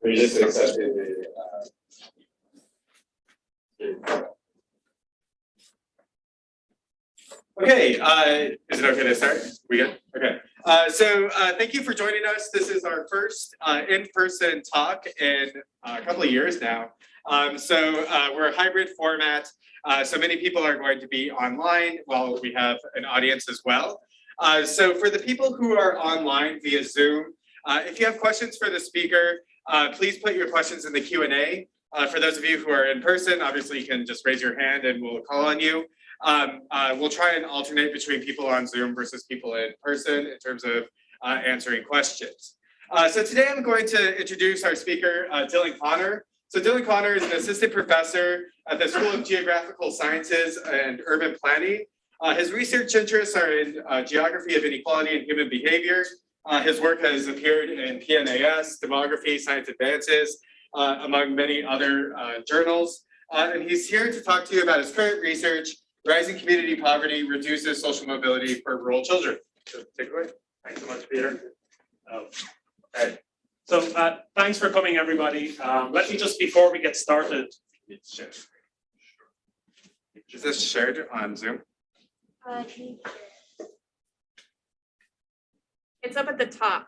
We just accepted the. Okay, is it okay to start? We good? Okay. So thank you for joining us. This is our first in-person talk in a couple of years now. We're a hybrid format. So many people are going to be online while we have an audience as well. So for the people who are online via Zoom, if you have questions for the speaker, please put your questions in the Q&A. For those of you who are in person, obviously you can just raise your hand and we'll call on you. We'll try and alternate between people on Zoom versus people in person in terms of answering questions. So today I'm going to introduce our speaker, Dylan Connor. So Dylan Connor is an assistant professor at the School of Geographical Sciences and Urban Planning. His research interests are in geography of inequality and human behavior. His work has appeared in PNAS, Demography, Science Advances, among many other journals. And he's here to talk to you about his current research, Rising Community Poverty Reduces Social Mobility for Rural Children. So take it away. Thanks so much, Peter. Okay. So thanks for coming, everybody. Let me just, before we get started. Is this shared on Zoom? It's up at the top.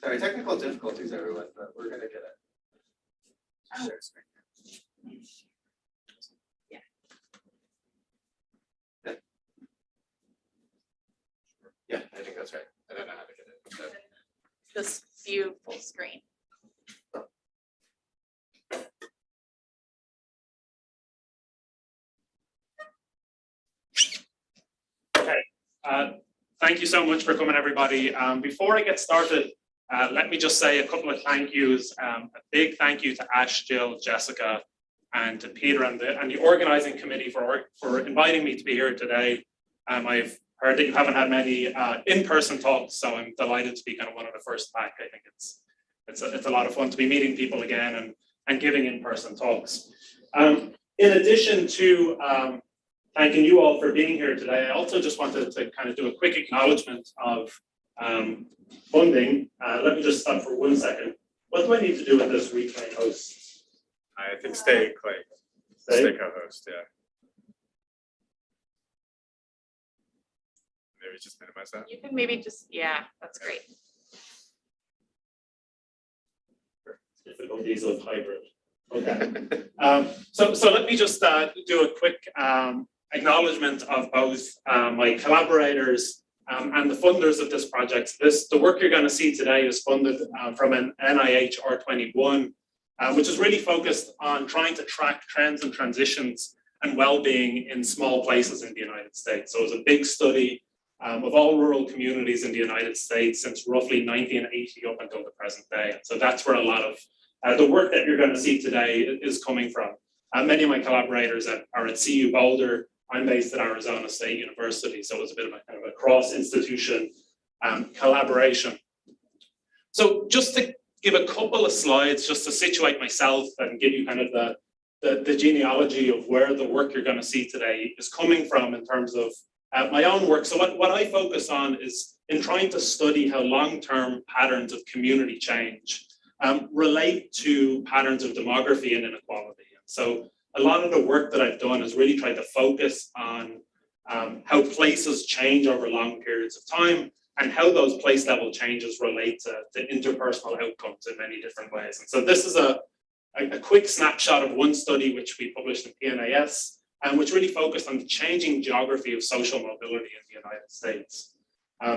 Sorry, technical difficulties, everyone, but we're gonna get it. Share screen. Yeah. Yeah, I think that's right. I don't know how to get it. So. This view full screen. Okay. Thank you so much for coming, everybody. Before I get started, let me just say a couple of thank yous. A big thank you to Ash, Jill, Jessica, and to Peter and the organizing committee for inviting me to be here today. I've heard that you haven't had many in-person talks, so I'm delighted to be kind of one of the first back. I think it's a lot of fun to be meeting people again and giving in-person talks. In addition to thanking you all for being here today, I also just wanted to kind of do a quick acknowledgement of funding. Let me just stop for 1 second. What do I need to do with this replay host? I think stay co-host, yeah. Maybe just minimize that. You can maybe just, yeah, that's great. Difficulties of hybrid. Okay. So let me just do a quick acknowledgement of both my collaborators and the funders of this project. The work you're going to see today is funded from an NIH R21, which is really focused on trying to track trends and transitions and well-being in small places in the United States. So it was a big study of all rural communities in the United States since roughly 1980 up until the present day. So that's where a lot of the work that you're going to see today is coming from. Many of my collaborators are at CU Boulder. I'm based at Arizona State University, so it's a bit of a kind of a cross-institution collaboration. So just to give a couple of slides, just to situate myself and give you kind of the genealogy of where the work you're going to see today is coming from in terms of my own work. So what I focus on is in trying to study how long-term patterns of community change relate to patterns of demography and inequality. So a lot of the work that I've done is really tried to focus on how places change over long periods of time and how those place level changes relate to interpersonal outcomes in many different ways. And so this is a quick snapshot of one study which we published in PNAS, which really focused on the changing geography of social mobility in the United States.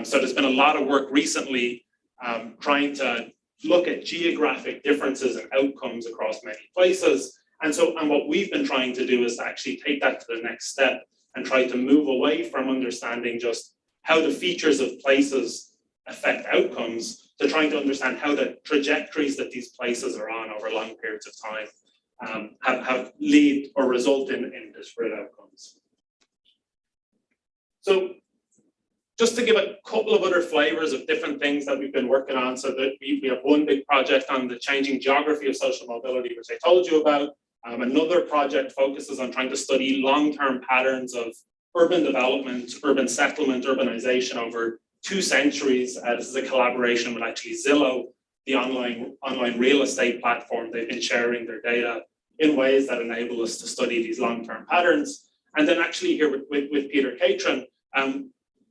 So there's been a lot of work recently trying to look at geographic differences and outcomes across many places. And what we've been trying to do is to actually take that to the next step and try to move away from understanding just how the features of places affect outcomes to trying to understand how the trajectories that these places are on over long periods of time have lead or result in disparate outcomes. So just to give a couple of other flavors of different things that we've been working on, so that we have one big project on the changing geography of social mobility, which I told you about. Another project focuses on trying to study long-term patterns of urban development, urban settlement, urbanization over 2 centuries. This is a collaboration with actually Zillow, the online real estate platform. They've been sharing their data in ways that enable us to study these long-term patterns. And then actually here with Peter Catron,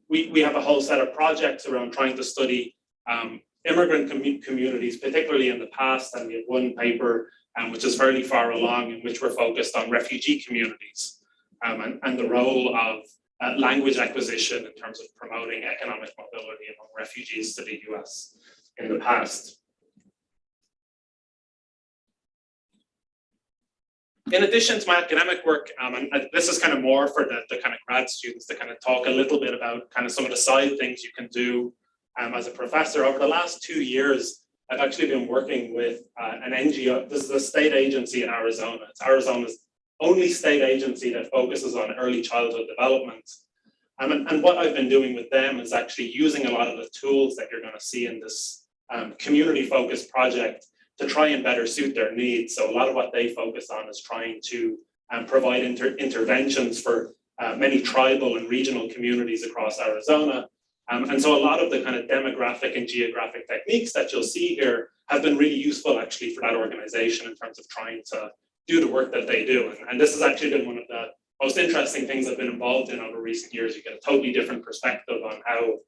we have a whole set of projects around trying to study immigrant communities, particularly in the past. And we have one paper which is fairly far along, in which we're focused on refugee communities and the role of language acquisition in terms of promoting economic mobility among refugees to the US in the past. In addition to my academic work, and this is kind of more for the kind of grad students to kind of talk a little bit about kind of some of the side things you can do as a professor. Over the last 2 years, I've actually been working with an NGO. This is a state agency in Arizona. It's Arizona's only state agency that focuses on early childhood development. And what I've been doing with them is actually using a lot of the tools that you're going to see in this community-focused project to try and better suit their needs. So a lot of what they focus on is trying to provide interventions for many tribal and regional communities across Arizona. And so a lot of the kind of demographic and geographic techniques that you'll see here have been really useful actually for that organization in terms of trying to do the work that they do. And this has actually been one of the most interesting things I've been involved in over recent years. You get a totally different perspective on how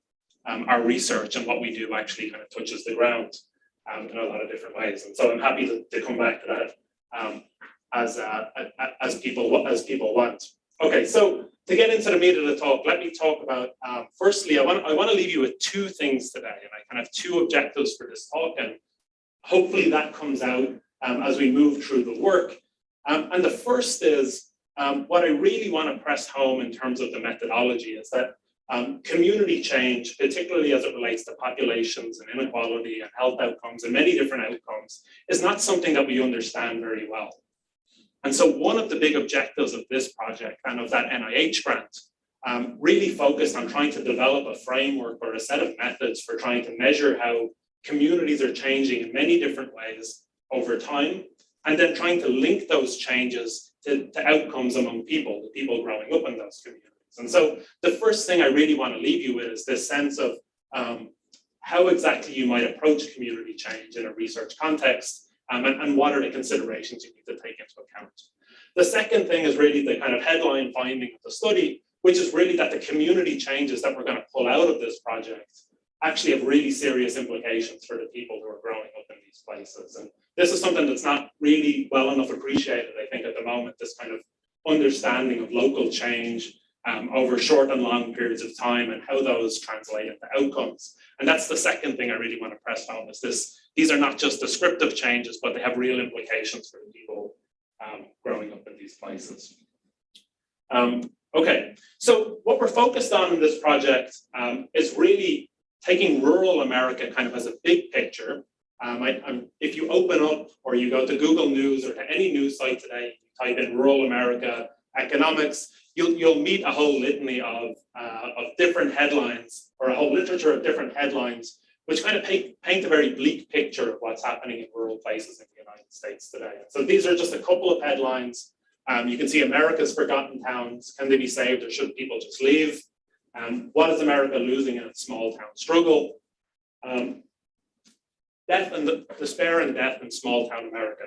our research and what we do actually kind of touches the ground in a lot of different ways. And so I'm happy to come back to that as people want. Okay, so to get into the meat of the talk, let me talk about, firstly, I want to leave you with 2 things today, and I kind of have 2 objectives for this talk, and hopefully that comes out as we move through the work. And the first is, what I really want to press home in terms of the methodology is that community change, particularly as it relates to populations and inequality and health outcomes and many different outcomes, is not something that we understand very well. And so one of the big objectives of this project and of that NIH grant really focused on trying to develop a framework or a set of methods for trying to measure how communities are changing in many different ways over time, and then trying to link those changes to outcomes among people, the people growing up in those communities. And so the first thing I really want to leave you with is this sense of how exactly you might approach community change in a research context, and what are the considerations you need to take into account. The second thing is really the kind of headline finding of the study, which is really that the community changes that we're going to pull out of this project actually have really serious implications for the people who are growing up in these places. And this is something that's not really well enough appreciated, I think, at the moment, this kind of understanding of local change over short and long periods of time and how those translate into outcomes. And that's the second thing I really want to press home is this. These are not just descriptive changes, but they have real implications for the people growing up in these places. Okay, so what we're focused on in this project is really taking rural America kind of as a big picture. If you open up or you go to Google News or to any news site today, you type in rural America economics, you'll meet a whole litany of different headlines or a whole literature of different headlines, which kind of paint a very bleak picture of what's happening in rural places in the United States today. So these are just a couple of headlines. You can see America's forgotten towns. Can they be saved or should people just leave? What is America losing in its small town struggle? Despair and death in small town America.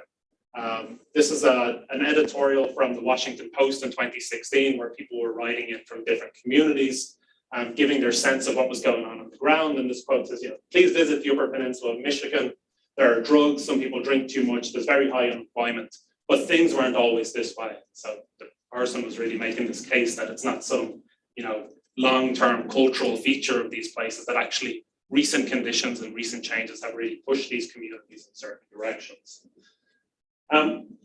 This is an editorial from the Washington Post in 2016 where people were writing in from different communities, giving their sense of what was going on the ground. And this quote says, please visit the Upper Peninsula of Michigan. There are drugs, some people drink too much, there's very high unemployment, but things weren't always this way. So the person was really making this case that it's not some, long-term cultural feature of these places, that actually recent conditions and recent changes have really pushed these communities in certain directions.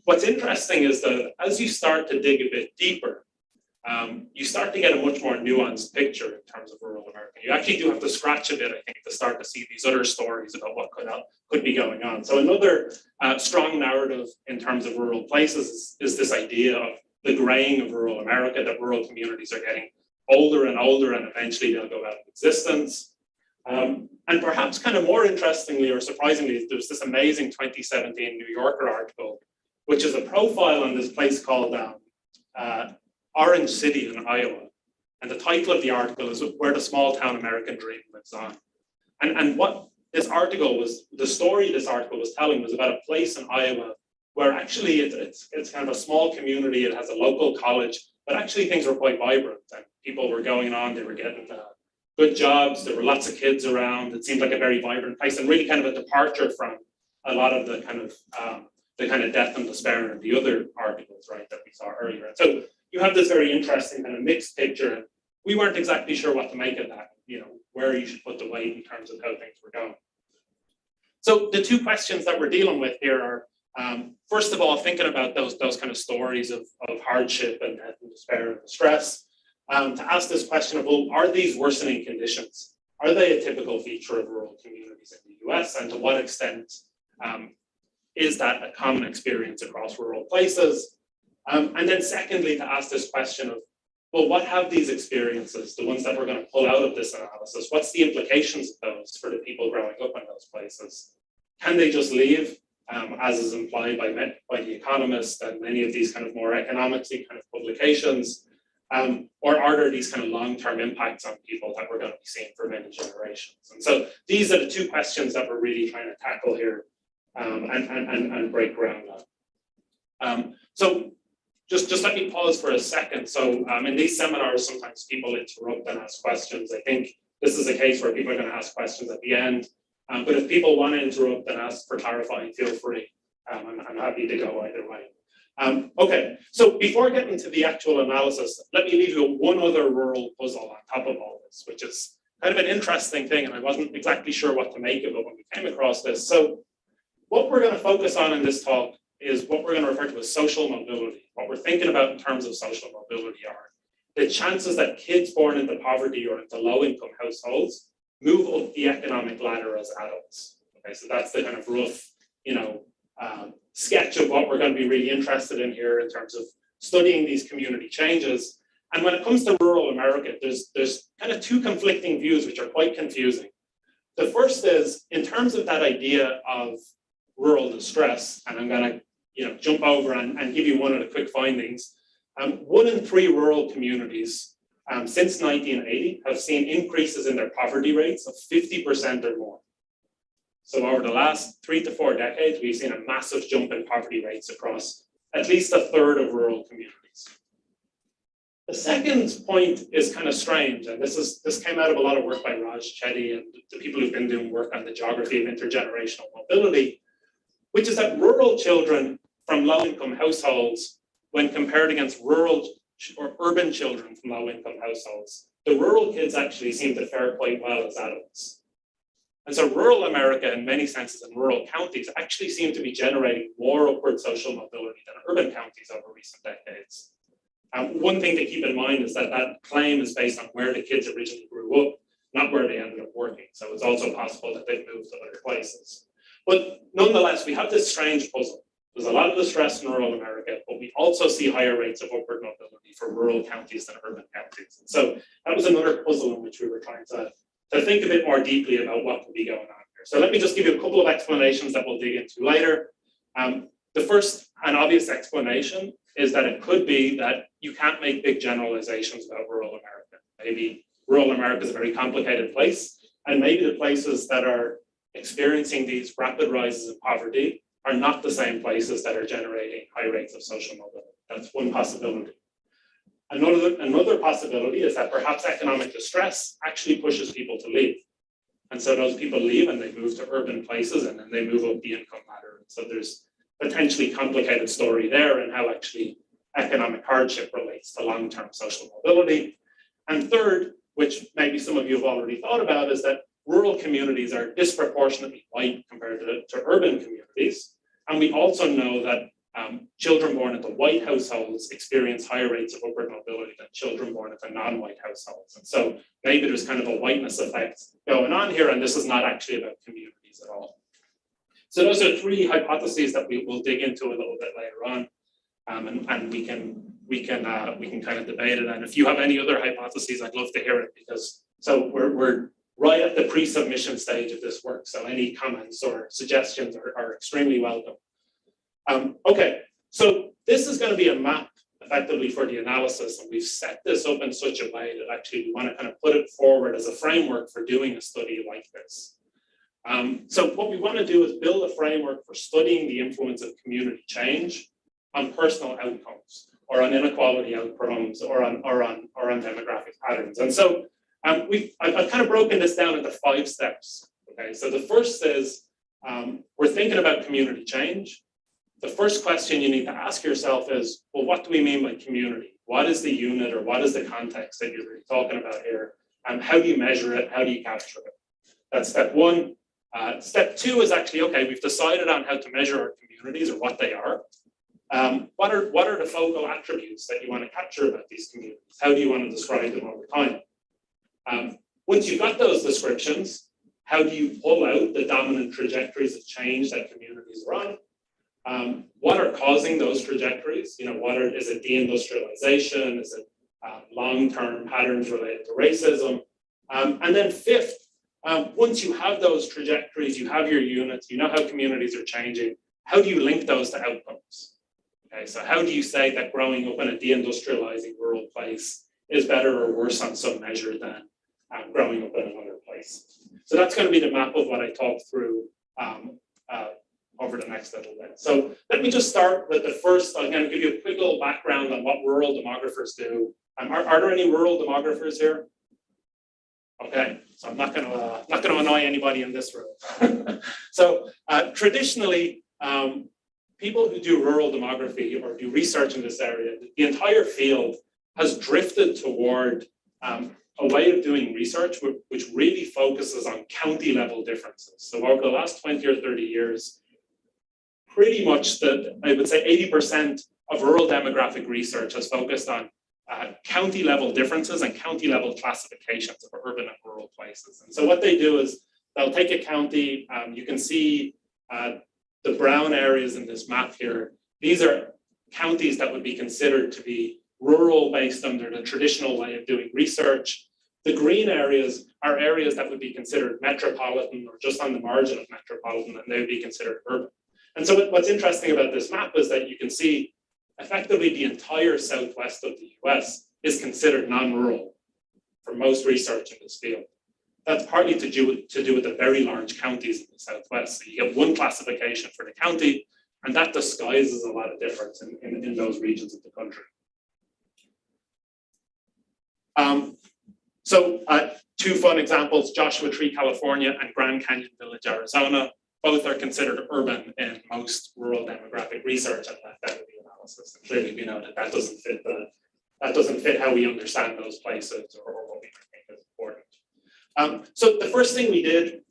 What's interesting is that as you start to dig a bit deeper, you start to get a much more nuanced picture in terms of rural America. You actually do have to scratch a bit, I think, to start to see these other stories about what could be going on. So another strong narrative in terms of rural places is this idea of the graying of rural America, that rural communities are getting older and older and eventually they'll go out of existence. And perhaps kind of more interestingly or surprisingly, there's this amazing 2017 New Yorker article which is a profile on this place called Orange City in Iowa. And the title of the article is Where the Small Town American Dream Lives On. And what this article was, the story this article was telling was about a place in Iowa where actually it's kind of a small community, it has a local college, but actually things were quite vibrant and people were going on, they were getting good jobs, there were lots of kids around, it seemed like a very vibrant place and really kind of a departure from a lot of the kind of death and despair in the other articles, right, that we saw earlier. And so you have this very interesting kind of mixed picture. And we weren't exactly sure what to make of that, where you should put the weight in terms of how things were going. So the two questions that we're dealing with here are, first of all, thinking about those kind of stories of hardship and death and despair and distress, to ask this question of, well, are these worsening conditions? Are they a typical feature of rural communities in the US? And to what extent is that a common experience across rural places? And then secondly, to ask this question of, well, what have these experiences, the ones that we're going to pull out of this analysis, what's the implications of those for the people growing up in those places? Can they just leave, as is implied by The Economist and many of these kind of more economically kind of publications? Or are there these kind of long-term impacts on people that we're going to be seeing for many generations? And so these are the two questions that we're really trying to tackle here and break ground on. So just let me pause for a second. So in these seminars, sometimes people interrupt and ask questions. I think this is a case where people are going to ask questions at the end. But if people want to interrupt and ask for clarifying, feel free. I'm happy to go either way. Okay, so before getting to the actual analysis, let me leave you with one other rural puzzle on top of all this, which is kind of an interesting thing, and I wasn't exactly sure what to make of it when we came across this. So what we're going to focus on in this talk is what we're going to refer to as social mobility. What we're thinking about in terms of social mobility are the chances that kids born into poverty or into low-income households move up the economic ladder as adults. Okay, so that's the kind of rough, sketch of what we're going to be really interested in here in terms of studying these community changes. And when it comes to rural America, there's kind of two conflicting views which are quite confusing. The first is in terms of that idea of rural distress, and I'm going to jump over and give you one of the quick findings. 1 in 3 rural communities since 1980 have seen increases in their poverty rates of 50% or more. So over the last 3 to 4 decades, we've seen a massive jump in poverty rates across at least a third of rural communities. The second point is kind of strange, and this came out of a lot of work by Raj Chetty and the people who've been doing work on the geography of intergenerational mobility, which is that rural children from low-income households, when compared against rural or urban children from low-income households, the rural kids actually seem to fare quite well as adults. And so rural America, in many senses, and rural counties actually seem to be generating more upward social mobility than urban counties over recent decades. One thing to keep in mind is that that claim is based on where the kids originally grew up, not where they ended up working. So it's also possible that they've moved to other places. But nonetheless, we have this strange puzzle. There's a lot of distress in rural America, but we also see higher rates of upward mobility for rural counties than urban counties. And so that was another puzzle in which we were trying to think a bit more deeply about what could be going on here. So let me just give you a couple of explanations that we'll dig into later. The first and obvious explanation is that it could be that you can't make big generalizations about rural America. Maybe rural America is a very complicated place, and maybe the places that are experiencing these rapid rises in poverty are not the same places that are generating high rates of social mobility. That's one possibility. Another possibility is that perhaps economic distress actually pushes people to leave. And so those people leave and they move to urban places and then they move up the income ladder. So there's potentially complicated story there and how actually economic hardship relates to long-term social mobility. And third, which maybe some of you have already thought about, is that rural communities are disproportionately white compared to urban communities. And we also know that children born into white households experience higher rates of upward mobility than children born into non-white households. And so maybe there's kind of a whiteness effect going on here, and this is not actually about communities at all. So those are 3 hypotheses that we will dig into a little bit later on, and we can kind of debate it. And if you have any other hypotheses, I'd love to hear it, because so we're right at the pre-submission stage of this work. So any comments or suggestions are extremely welcome. Okay, So this is going to be a map effectively for the analysis, and we've set this up in such a way that actually we want to kind of put it forward as a framework for doing a study like this. So what we want to do is build a framework for studying the influence of community change on personal outcomes, or on inequality outcomes, or on demographic patterns. And so I've kind of broken this down into 5 steps. Okay, so the first is we're thinking about community change. The first question you need to ask yourself is, well, what do we mean by community? What is the unit, or what is the context that you're really talking about here? And how do you measure it? How do you capture it? That's step 1. Step 2 is actually, okay, we've decided on how to measure our communities, or what they are. What are the focal attributes that you want to capture about these communities? How do you want to describe them over time? Once you've got those descriptions, how do you pull out the dominant trajectories of change that communities are on? What are causing those trajectories? You know, is it deindustrialization? Is it long-term patterns related to racism? And then 5th, once you have those trajectories, you have your units, you know how communities are changing, how do you link those to outcomes? Okay, so how do you say that growing up in a deindustrializing rural place is better or worse on some measure than growing up in another place? So that's going to be the map of what I talk through over the next little bit. So let me just start with the first. I'm going to give you a quick little background on what rural demographers do. Are there any rural demographers here? Okay, so I'm not going to annoy anybody in this room. So traditionally, people who do rural demography or do research in this area, the entire field has drifted toward a way of doing research which really focuses on county level differences. So over the last 20 or 30 years, pretty much I would say 80% of rural demographic research has focused on county level differences and county level classifications of urban and rural places. And so what they do is they'll take a county, you can see the brown areas in this map here. These are counties that would be considered to be rural based under the traditional way of doing research. The green areas are areas that would be considered metropolitan or just on the margin of metropolitan, and they would be considered urban. And so what's interesting about this map is that you can see effectively the entire southwest of the US is considered non-rural for most research in this field. That's partly to do with the very large counties in the southwest. So you get one classification for the county, and that disguises a lot of difference in those regions of the country. So 2 fun examples, Joshua Tree, California, and Grand Canyon Village, Arizona. Both are considered urban in most rural demographic research and identity analysis. And clearly we know that doesn't fit how we understand those places or what we think is important. So the first thing we did,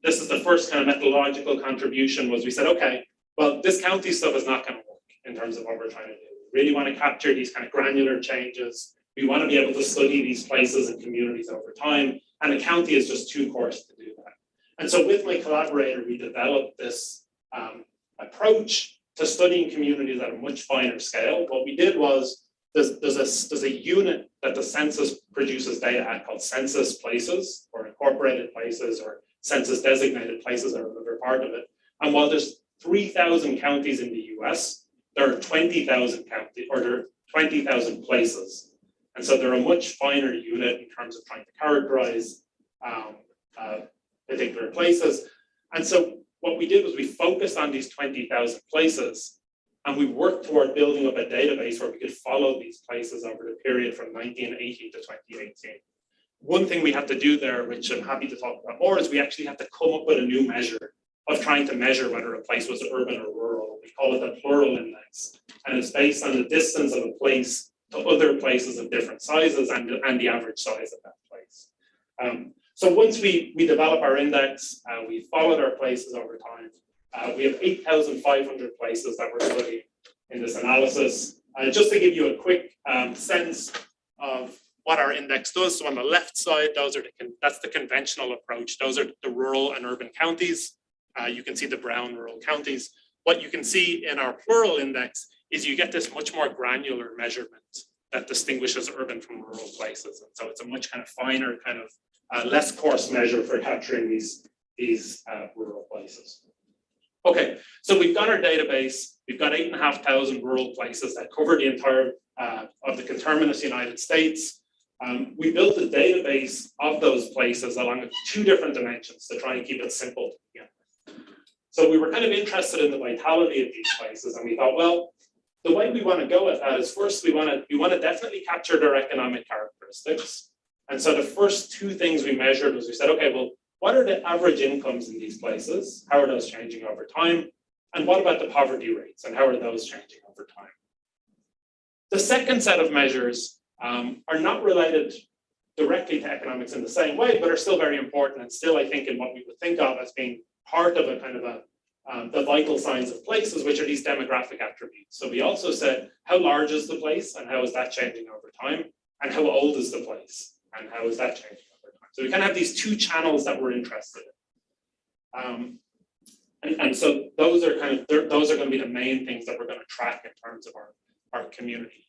this is the first kind of methodological contribution, was we said, okay, well, this county stuff is not going to work in terms of what we're trying to do. We really want to capture these kind of granular changes. We want to be able to study these places and communities over time, and a county is just too coarse to do that. And so with my collaborator, we developed this approach to studying communities at a much finer scale. What we did was, there's a unit that the census produces data at called census places, or incorporated places, or census designated places are another part of it. And while there's 3,000 counties in the US, there are 20,000 counties, or there are 20,000 places. And so they're a much finer unit in terms of trying to characterize particular places. And so what we did was we focused on these 20,000 places, and we worked toward building up a database where we could follow these places over the period from 1980 to 2018. One thing we had to do there, which I'm happy to talk about more, is we actually had to come up with a new measure of trying to measure whether a place was urban or rural. We call it the Plural Index, and it's based on the distance of a place to other places of different sizes and the average size of that place. So once we develop our index, we followed our places over time. We have 8,500 places that we're studying in this analysis. Just to give you a quick sense of what our index does. So on the left side, that's the conventional approach. Those are the rural and urban counties. You can see the brown rural counties. What you can see in our plural index is you get this much more granular measurement that distinguishes urban from rural places. And so it's a much kind of finer, kind of less coarse measure for capturing these rural places. Okay, so we've got our database, we've got 8,500 rural places that cover the entire of the conterminous United States. We built a database of those places along two different dimensions to try and keep it simple. So we were kind of interested in the vitality of these places, and we thought, well, the way we want to go at that is first we want to definitely capture their economic characteristics. And so the first two things we measured was we said, okay, well, what are the average incomes in these places? How are those changing over time? And what about the poverty rates, and how are those changing over time? The second set of measures are not related directly to economics in the same way, but are still very important, and still, I think, in what we would think of as being part of a kind of the vital signs of places, which are these demographic attributes. So we also said, how large is the place, and how is that changing over time? And how old is the place, and how is that changing over time? So we kind of have these two channels that we're interested in. And so those are going to be the main things that we're going to track in terms of our community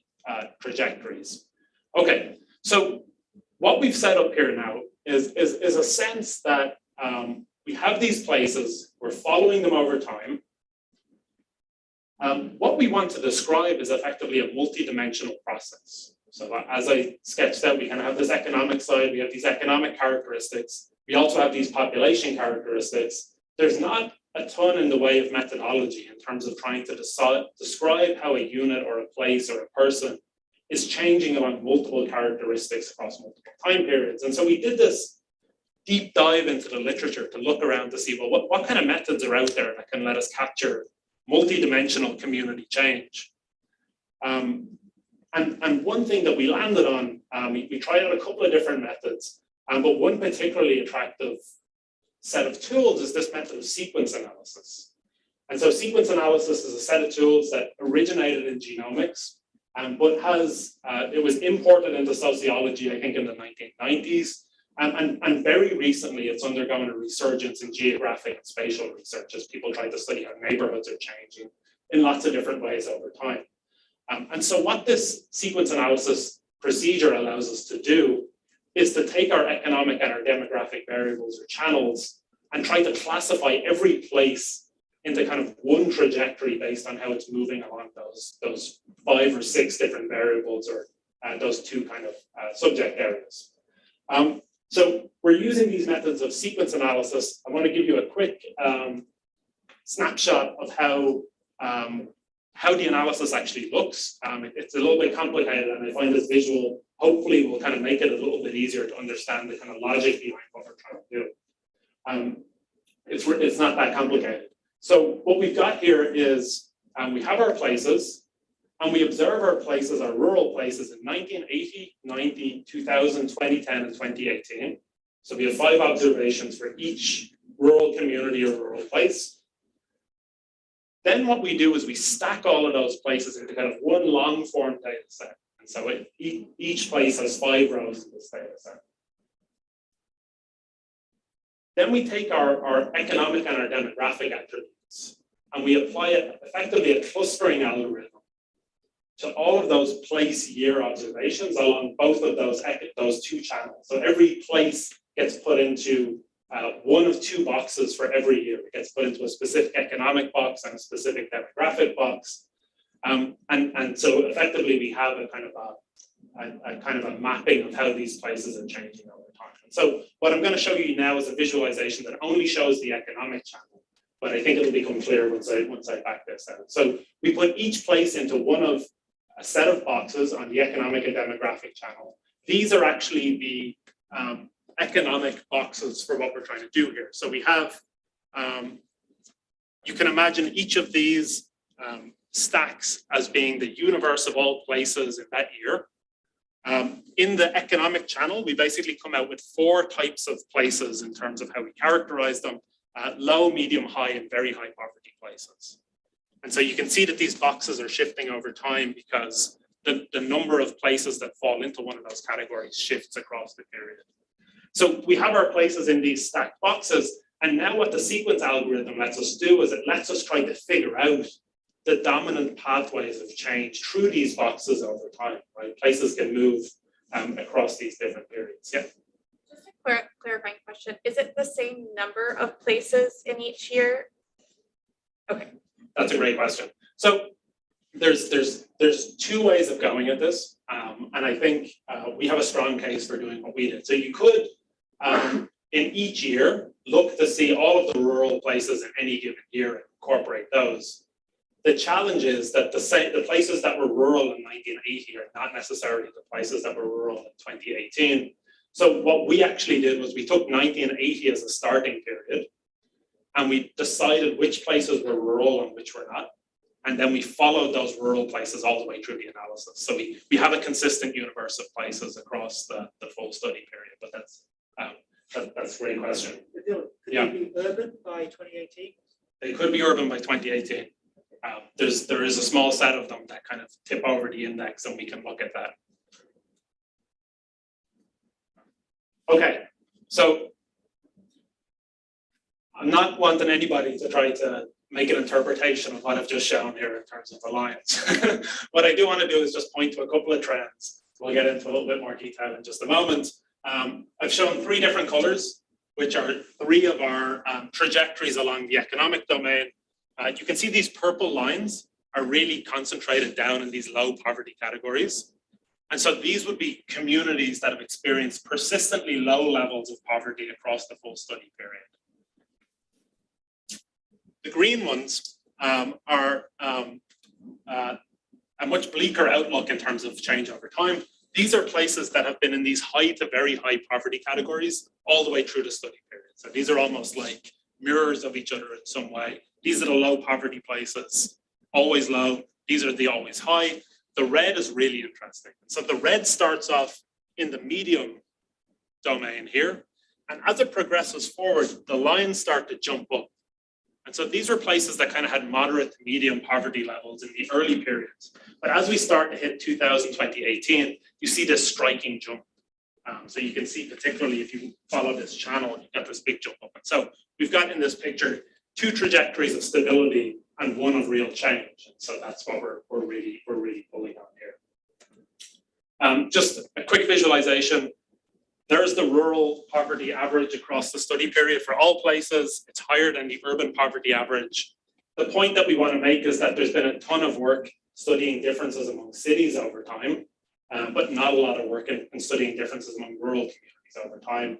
trajectories. Okay, so what we've set up here now is a sense that we have these places, we're following them over time. What we want to describe is effectively a multidimensional process. So as I sketched out, we kind of have this economic side, we have these economic characteristics, we also have these population characteristics. There's not a ton in the way of methodology in terms of trying to describe how a unit or a place or a person is changing along multiple characteristics across multiple time periods. And so we did this deep dive into the literature to look around to see, well, what kind of methods are out there that can let us capture multidimensional community change? And one thing that we landed on, we tried out a couple of different methods, but one particularly attractive set of tools is this method of sequence analysis. And so sequence analysis is a set of tools that originated in genomics, but it was imported into sociology, I think, in the 1990s. And very recently, it's undergone a resurgence in geographic and spatial research as people try to study how neighborhoods are changing in lots of different ways over time. And so what this sequence analysis procedure allows us to do is to take our economic and our demographic variables or channels and try to classify every place into kind of one trajectory based on how it's moving along those 5 or 6 different variables or those two kind of subject areas. So we're using these methods of sequence analysis. I want to give you a quick snapshot of how the analysis actually looks. It's a little bit complicated, and I find this visual hopefully will kind of make it a little bit easier to understand the kind of logic behind what we're trying to do. It's not that complicated. So what we've got here is we have our places, and we observe our places, our rural places in 1980, 90, 2000, 2010, and 2018. So we have 5 observations for each rural community or rural place. Then what we do is we stack all of those places into kind of one long form data set. And so each place has 5 rows in this data set. Then we take our economic and our demographic attributes, and we apply effectively a clustering algorithm to all of those place year observations along both of those 2 channels. So every place gets put into one of 2 boxes for every year. It gets put into a specific economic box and a specific demographic box. And so effectively we have a kind of a mapping of how these places are changing over time. And so what I'm going to show you now is a visualization that only shows the economic channel, but I think it'll become clear once I back this out. So we put each place into one of a set of boxes on the economic and demographic channel. These are actually the economic boxes for what we're trying to do here. So we have, you can imagine each of these stacks as being the universe of all places in that year. In the economic channel, we basically come out with 4 types of places in terms of how we characterize them: low, medium, high, and very high poverty places. And so you can see that these boxes are shifting over time because the number of places that fall into one of those categories shifts across the period. So we have our places in these stacked boxes, and now what the sequence algorithm lets us do is it lets us try to figure out the dominant pathways of change through these boxes over time, right? Places can move across these different periods. Yeah. Just a clarifying question. Is it the same number of places in each year? Okay, that's a great question. So there's two ways of going at this, and I think we have a strong case for doing what we did. So you could, in each year, look to see all of the rural places in any given year and incorporate those. The challenge is that the places that were rural in 1980 are not necessarily the places that were rural in 2018. So what we actually did was we took 1980 as a starting period, and we decided which places were rural and which were not. And then we followed those rural places all the way through the analysis. So we have a consistent universe of places across the full study period, but that's a great question. Could Yeah. they be urban by 2018? They could be urban by 2018. There is a small set of them that kind of tip over the index, and we can look at that. Okay, so I'm not wanting anybody to try to make an interpretation of what I've just shown here in terms of the lines. What I do want to do is just point to a couple of trends. We'll get into a little bit more detail in just a moment. I've shown three different colors, which are three of our trajectories along the economic domain. You can see these purple lines are really concentrated down in these low poverty categories. And so these would be communities that have experienced persistently low levels of poverty across the full study period. The green ones are a much bleaker outlook in terms of change over time. These are places that have been in these high to very high poverty categories all the way through the study period. So these are almost like mirrors of each other in some way. These are the low poverty places, always low. These are the always high. The red is really interesting. So the red starts off in the medium domain here. And as it progresses forward, the lines start to jump up. And so these are places that kind of had moderate to medium poverty levels in the early periods. But as we start to hit 2018, you see this striking jump. So you can see, particularly if you follow this channel, you've got this big jump up. And so we've got in this picture two trajectories of stability and one of real change. And so that's what we're really pulling on here. Just a quick visualization. There's the rural poverty average across the study period for all places. It's higher than the urban poverty average. The point that we want to make is that there's been a ton of work studying differences among cities over time, but not a lot of work in studying differences among rural communities over time.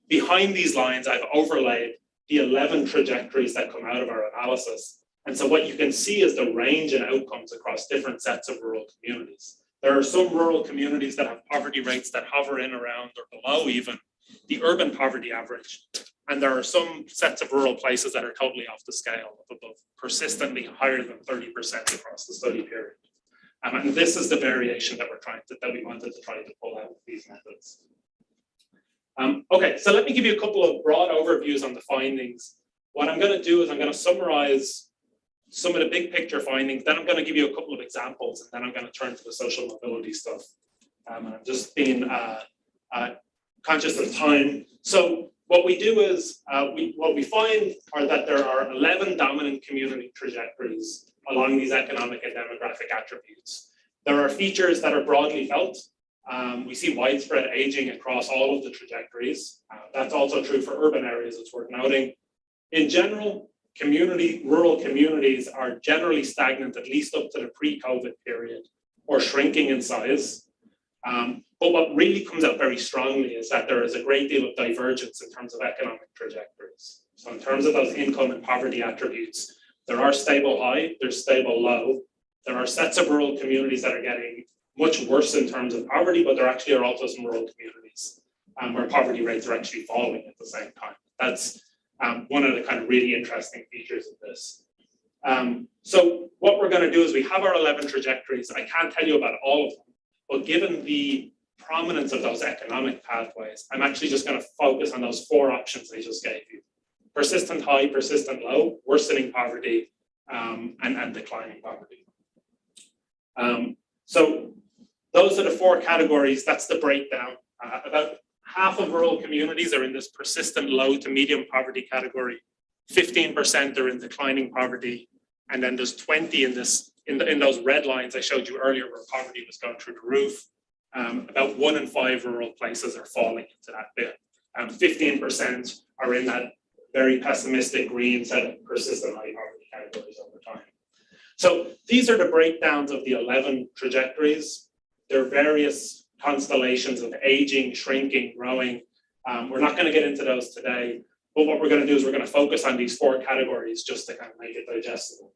Behind these lines, I've overlaid the 11 trajectories that come out of our analysis. And so what you can see is the range in outcomes across different sets of rural communities. There are some rural communities that have poverty rates that hover in around or below even the urban poverty average. And there are some sets of rural places that are totally off the scale of above persistently higher than 30% across the study period. And this is the variation that we wanted to try to pull out with these methods. Okay, so let me give you a couple of broad overviews on the findings. What I'm going to do is I'm going to summarize some of the big picture findings, then I'm going to give you a couple of examples, and then I'm going to turn to the social mobility stuff. And I'm just being conscious of time. So what we do is, what we find are that there are 11 dominant community trajectories along these economic and demographic attributes. There are features that are broadly felt. We see widespread aging across all of the trajectories. That's also true for urban areas, it's worth noting. In general, rural communities are generally stagnant, at least up to the pre-COVID period, or shrinking in size. But what really comes out very strongly is that there is a great deal of divergence in terms of economic trajectories. So in terms of those income and poverty attributes, there are stable high, there's stable low. There are sets of rural communities that are getting much worse in terms of poverty, but there actually are also some rural communities where poverty rates are actually falling at the same time. That's one of the kind of really interesting features of this. So what we're going to do is we have our 11 trajectories. I can't tell you about all of them, but given the prominence of those economic pathways, I'm actually just going to focus on those four options I just gave you. Persistent high, persistent low, worsening poverty, and declining poverty. So those are the four categories. That's the breakdown. About half of rural communities are in this persistent low to medium poverty category. 15% are in declining poverty. And then there's 20 in those red lines I showed you earlier where poverty was going through the roof. About 1 in 5 rural places are falling into that bit. 15% are in that very pessimistic green set of persistent high poverty. categories over time. So these are the breakdowns of the 11 trajectories. There are various constellations of aging, shrinking, growing. We're not going to get into those today, but what we're going to do is we're going to focus on these 4 categories just to kind of make it digestible.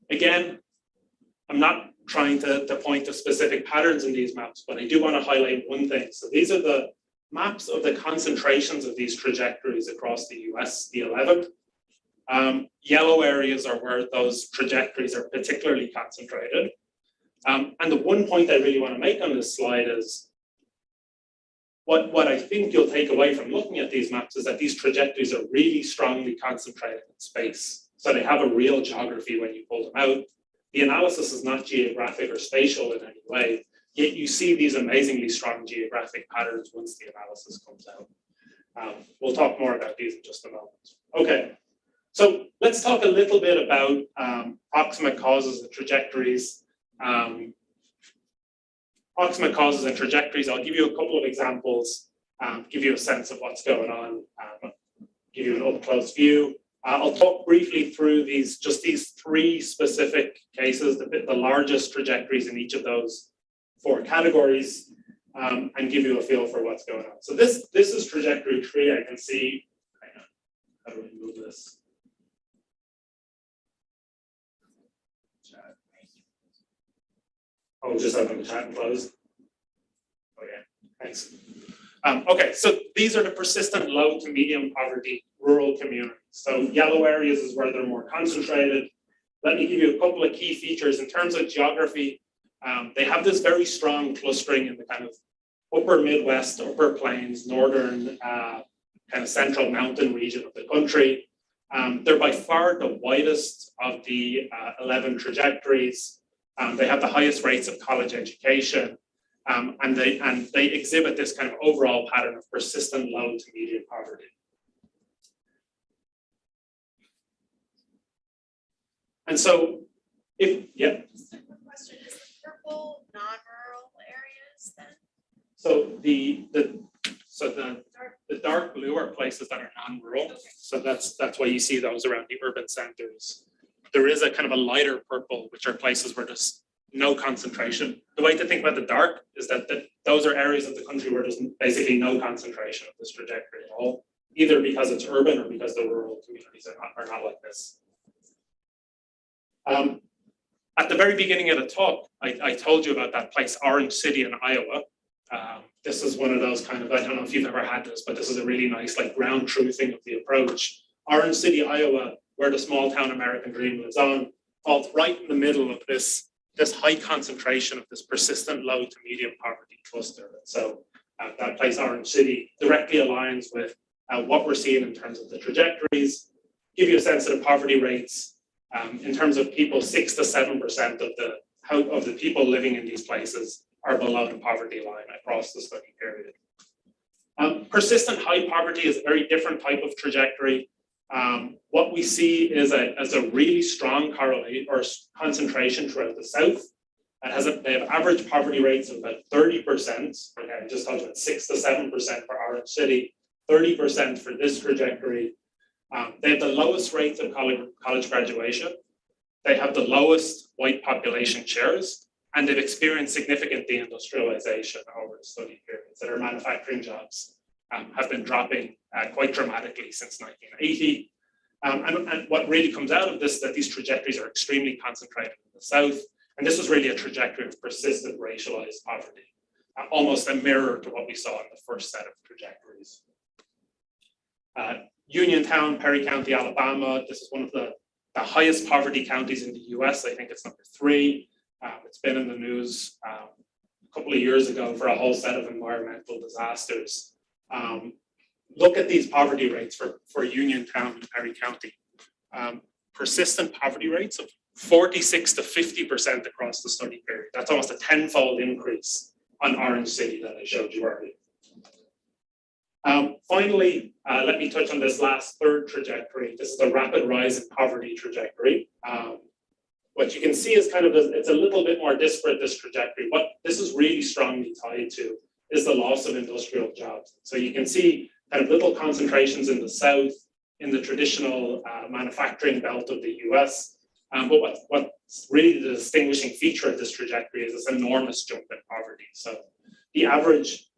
Again, I'm not trying to point to specific patterns in these maps, but I do want to highlight one thing. So these are the maps of the concentrations of these trajectories across the US, the 11. Yellow areas are where those trajectories are particularly concentrated. And the one point I really want to make on this slide is what I think you'll take away from looking at these maps is that these trajectories are really strongly concentrated in space. So they have a real geography when you pull them out. The analysis is not geographic or spatial in any way, yet you see these amazingly strong geographic patterns once the analysis comes out. We'll talk more about these in just a moment. Okay, so let's talk a little bit about proximate causes and trajectories. Proximate causes and trajectories, I'll give you a couple of examples, give you a sense of what's going on, give you an up-close view. I'll talk briefly through these 3 specific cases, the largest trajectories in each of those 4 categories, and give you a feel for what's going on. So this is trajectory 3. I can see, hang on, how do we move this? I'll just open the chat and close. Okay, thanks. Okay, so these are the persistent low to medium poverty rural communities. So yellow areas is where they're more concentrated. Let me give you a couple of key features. In terms of geography, they have this very strong clustering in the kind of upper Midwest, upper plains, northern, kind of central mountain region of the country. They're by far the widest of the 11 trajectories. They have the highest rates of college education, and they exhibit this kind of overall pattern of persistent low to medium poverty. And so, Just a quick question, is the purple non-rural areas then? So the dark blue are places that are non-rural. Okay. So that's why you see those around the urban centers. There is a kind of a lighter purple, which are places where there's no concentration. The way to think about the dark is that those are areas of the country where there's basically no concentration of this trajectory at all, either because it's urban or because the rural communities are not like this. At the very beginning of the talk, I told you about that place, Orange City in Iowa. This is one of those kind of, I don't know if you've ever had this, but this is a really nice like ground truthing of the approach. Orange City, Iowa, where the small town American dream lives on, falls right in the middle of this high concentration of this persistent low to medium poverty cluster. So that place, Orange City, directly aligns with what we're seeing in terms of the trajectories, give you a sense of the poverty rates. In terms of people, 6 to 7% of the people living in these places are below the poverty line across the study period. Persistent high poverty is a very different type of trajectory. What we see is a really strong correlation or concentration throughout the South. They have average poverty rates of about 30%. Okay, I just talked about 6 to 7% for Orange City, 30% for this trajectory. They have the lowest rates of college graduation. They have the lowest white population shares, and they've experienced significant deindustrialization over the study periods. Their manufacturing jobs have been dropping quite dramatically since 1980. And what really comes out of this is that these trajectories are extremely concentrated in the South. And this is really a trajectory of persistent racialized poverty, almost a mirror to what we saw in the first set of trajectories. Uniontown, Perry County, Alabama. This is one of the highest poverty counties in the US. I think it's number 3. It's been in the news a couple of years ago for a whole set of environmental disasters. Look at these poverty rates for Uniontown and Perry County. Persistent poverty rates of 46 to 50% across the study period. That's almost a 10-fold increase on Orange City that I showed you earlier. Finally, let me touch on this last third trajectory. This is a rapid rise in poverty trajectory. What you can see is kind of, it's a little bit more disparate, this trajectory. What this is really strongly tied to is the loss of industrial jobs. So you can see kind of little concentrations in the South, in the traditional manufacturing belt of the US. But what's really the distinguishing feature of this trajectory is this enormous jump in poverty. So the average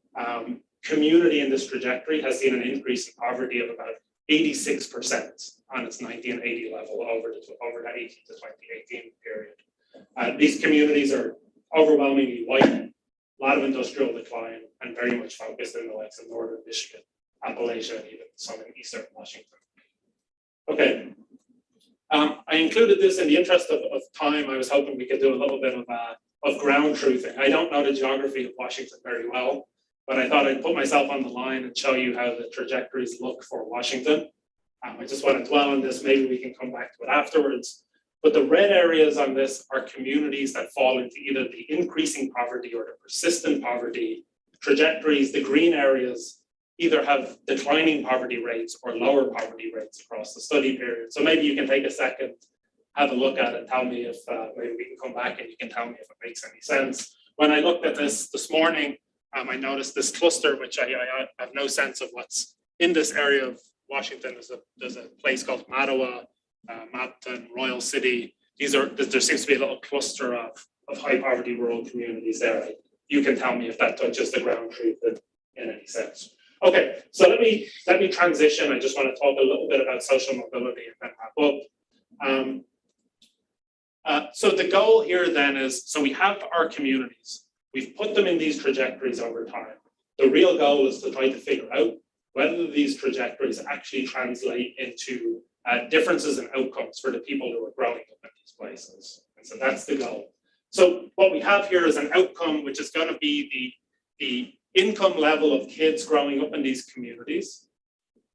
community in this trajectory has seen an increase in poverty of about 86% on its 1980 level over the 18 to 2018 period. These communities are overwhelmingly white, a lot of industrial decline, and very much focused in the likes of northern Michigan, Appalachia, and even some in eastern Washington. Okay, I included this in the interest of time. I was hoping we could do a little bit of ground truthing. I don't know the geography of Washington very well, but I thought I'd put myself on the line and show you how the trajectories look for Washington. I just want to dwell on this. Maybe we can come back to it afterwards. But the red areas on this are communities that fall into either the increasing poverty or the persistent poverty trajectories. The green areas either have declining poverty rates or lower poverty rates across the study period. So maybe you can take a second, have a look at it, tell me if maybe we can come back and you can tell me if it makes any sense. When I looked at this morning, I noticed this cluster, which I have no sense of what's in this area of Washington. There's a place called Mattawa, Mapton, Royal City. There seems to be a little cluster of high poverty rural communities there. You can tell me if that touches the ground truth in any sense. Okay, so let me transition. I just want to talk a little bit about social mobility and then wrap up. So the goal here then is, so we have our communities. We've put them in these trajectories over time. The real goal is to try to figure out whether these trajectories actually translate into differences in outcomes for the people who are growing up in these places. And so that's the goal. So what we have here is an outcome which is going to be the income level of kids growing up in these communities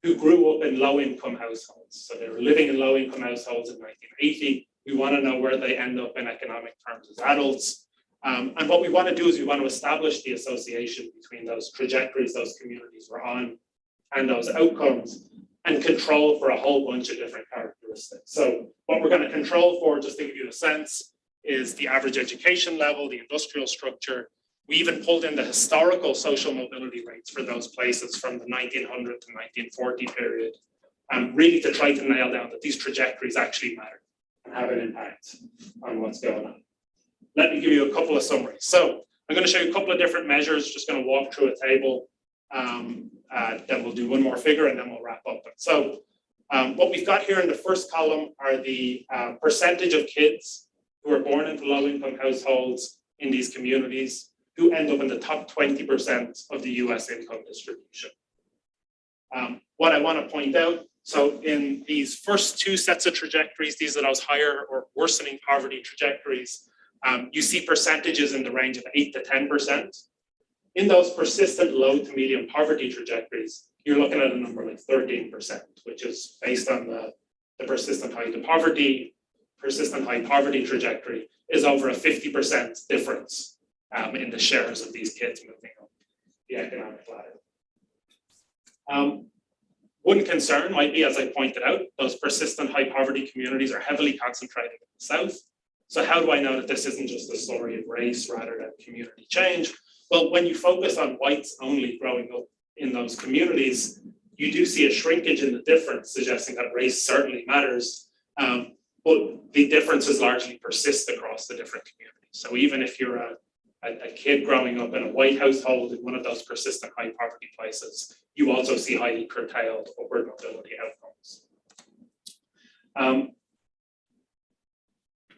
who grew up in low-income households. So they were living in low-income households in 1980. We want to know where they end up in economic terms as adults. And what we want to do is we want to establish the association between those trajectories those communities were on and those outcomes, and control for a whole bunch of different characteristics. So what we're going to control for, just to give you a sense, is the average education level, the industrial structure. We even pulled in the historical social mobility rates for those places from the 1900 to 1940 period, really to try to nail down that these trajectories actually matter and have an impact on what's going on. Let me give you a couple of summaries. So I'm going to show you a couple of different measures, just going to walk through a table. Then we'll do one more figure and then we'll wrap up. So what we've got here in the first column are the percentage of kids who are born into low-income households in these communities who end up in the top 20% of the US income distribution. What I want to point out, so in these first two sets of trajectories, these are those higher or worsening poverty trajectories, you see percentages in the range of 8 to 10%. In those persistent low to medium poverty trajectories, you're looking at a number like 13%, which is based on the persistent high poverty trajectory is over a 50% difference in the shares of these kids moving up the economic ladder. One concern might be, as I pointed out, those persistent high poverty communities are heavily concentrated in the South. So how do I know that this isn't just a story of race rather than community change? Well, when you focus on whites only growing up in those communities, you do see a shrinkage in the difference, suggesting that race certainly matters, but the differences largely persist across the different communities. So even if you're a kid growing up in a white household in one of those persistent high poverty places, you also see highly curtailed upward mobility outcomes.